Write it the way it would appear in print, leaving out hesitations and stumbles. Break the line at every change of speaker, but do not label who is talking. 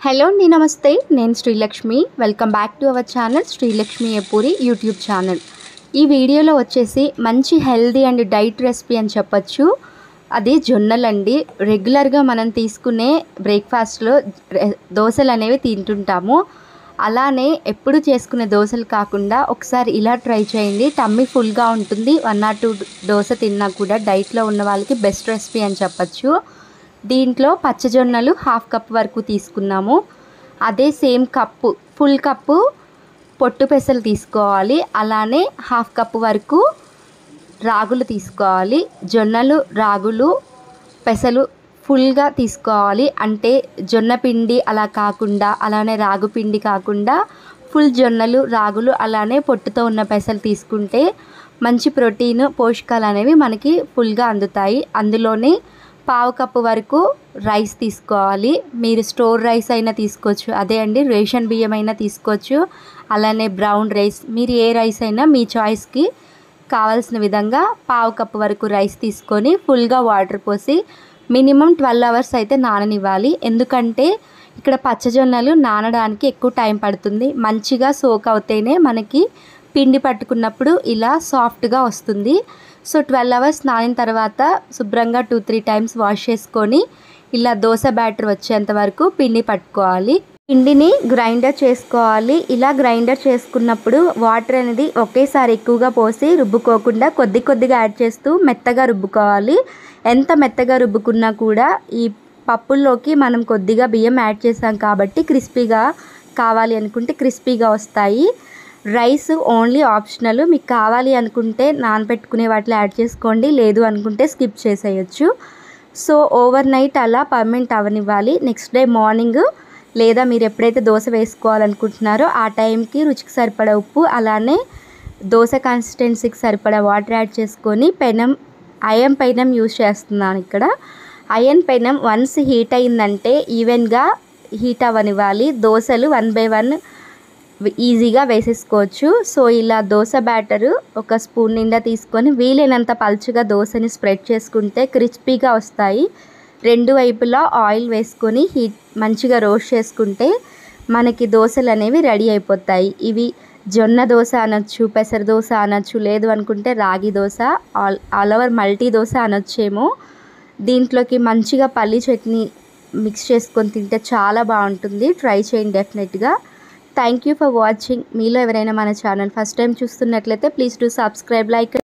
Hello అండి, నమస్తే. నేను Srilakshmi. Welcome back to our channel Srilakshmi ఎపూరి YouTube channel. ఈ వీడియోలో వచ్చేసి మంచి హెల్దీ అండ్ డైట్ రెసిపీ అని చెప్పచ్చు. అది జొన్నలండి. రెగ్యులర్గా మనం తీసుకునే బ్రేక్ఫాస్ట్లో దోశలు అనేవి తింటుంటాము. అలానే ఎప్పుడు చేసుకునే దోశలు కాకుండా ఒకసారి ఇలా ట్రై చేయండి. టమ్మీ ఫుల్గా ఉంటుంది. 1 or 2 దోశ తిన్నా కూడా డైట్లో ఉన్న వాళ్ళకి బెస్ట్ రెసిపీ అని చెప్పచ్చు. దీంట్లో పచ్చజొన్నలు 1/2 కప్ వరకు తీసుకున్నాము. అదే సేమ్ కప్పు ఫుల్ కప్పు పొట్టు పెసలు తీసుకోవాలి. అలానే 1/2 కప్ వరకు రాగులు తీసుకోవాలి. జొన్నలు, రాగులు, పెసలు ఫుల్గా తీసుకోవాలి. అంటే జొన్న పిండి అలా కాకుండా, అలానే రాగు పిండి కాకుండా ఫుల్ జొన్నలు, రాగులు, అలానే పొట్టుతో ఉన్న పెసలు తీసుకుంటే మంచి ప్రోటీన్, పోషకాలు అనేవి మనకి ఫుల్గా అందుతాయి. అందులోనే 1/2 కప్పు వరకు రైస్ తీసుకోవాలి. మీరు స్టోర్ రైస్ అయినా తీసుకోవచ్చు, అదే అండి రేషన్ బియ్యం అయినా తీసుకోవచ్చు. అలానే బ్రౌన్ రైస్, మీరు ఏ రైస్ అయినా మీ చాయిస్కి కావాల్సిన విధంగా 1/2 కప్పు వరకు రైస్ తీసుకొని ఫుల్గా వాటర్ పోసి మినిమం 12 hours అయితే నాననివ్వాలి. ఎందుకంటే ఇక్కడ పచ్చజొన్నలు నానడానికి ఎక్కువ టైం పడుతుంది. మంచిగా సోక్ అవుతేనే మనకి పిండి పట్టుకున్నప్పుడు ఇలా సాఫ్ట్గా వస్తుంది. సో 12 hours నానిన తర్వాత శుభ్రంగా 2-3 times వాష్ చేసుకొని ఇలా దోశ బ్యాటర్ వచ్చేంత వరకు పిండి పట్టుకోవాలి. పిండిని గ్రైండర్ చేసుకోవాలి. ఇలా గ్రైండర్ చేసుకున్నప్పుడు వాటర్ అనేది ఒకేసారి ఎక్కువగా పోసి రుబ్బుకోకుండా కొద్ది కొద్దిగా యాడ్ చేస్తూ మెత్తగా రుబ్బుకోవాలి. ఎంత మెత్తగా రుబ్బుకున్నా కూడా ఈ పప్పుల్లోకి మనం కొద్దిగా బియ్యం యాడ్ చేసాం కాబట్టి క్రిస్పీగా కావాలి అనుకుంటే క్రిస్పీగా వస్తాయి. Rice only optional. మీకు కావాలి అనుకుంటే నానబెట్టుకునే వాటిలో యాడ్ చేసుకోండి, లేదు అనుకుంటే స్కిప్ చేసేయచ్చు. సో ఓవర్ నైట్ అలా పర్మనెంట్ అవనివ్వాలి. నెక్స్ట్ డే మార్నింగ్ లేదా మీరు ఎప్పుడైతే దోశ వేసుకోవాలనుకుంటున్నారో ఆ టైంకి రుచికి సరిపడా ఉప్పు, అలానే దోశ కన్సిస్టెన్సీకి సరిపడా వాటర్ యాడ్ చేసుకొని ఐరన్ పెనం యూజ్ చేస్తున్నాను ఇక్కడ. ఐరన్ పెనం వన్స్ హీట్ అయిందంటే ఈవెన్గా హీట్ అవ్వనివ్వాలి. దోశలు 1 by 1 ఈజీగా వేసేసుకోవచ్చు. సో ఇలా దోశ బ్యాటరు ఒక స్పూన్ నిండా తీసుకొని వీలైనంత పలుచగా దోశని స్ప్రెడ్ చేసుకుంటే క్రిస్పీగా వస్తాయి. 2 వైపులా ఆయిల్ వేసుకొని మంచిగా రోస్ట్ చేసుకుంటే మనకి దోశలు అనేవి రెడీ అయిపోతాయి. ఇవి జొన్న దోశ అనొచ్చు, పెసర దోశ అనొచ్చు, లేదు అనుకుంటే రాగి dosa, all over multi dosa అనొచ్చేమో. దీంట్లోకి మంచిగా పల్లి చట్నీ మిక్స్ చేసుకొని తింటే చాలా బాగుంటుంది. ట్రై చేయండి డెఫినెట్గా. Thank you for watching. మీలో ఎవరైనా మన ఛానల్ ఫస్ట్ టైం చూస్తున్నట్లయితే ప్లీజ్ డూ సబ్స్క్రైబ్, లైక్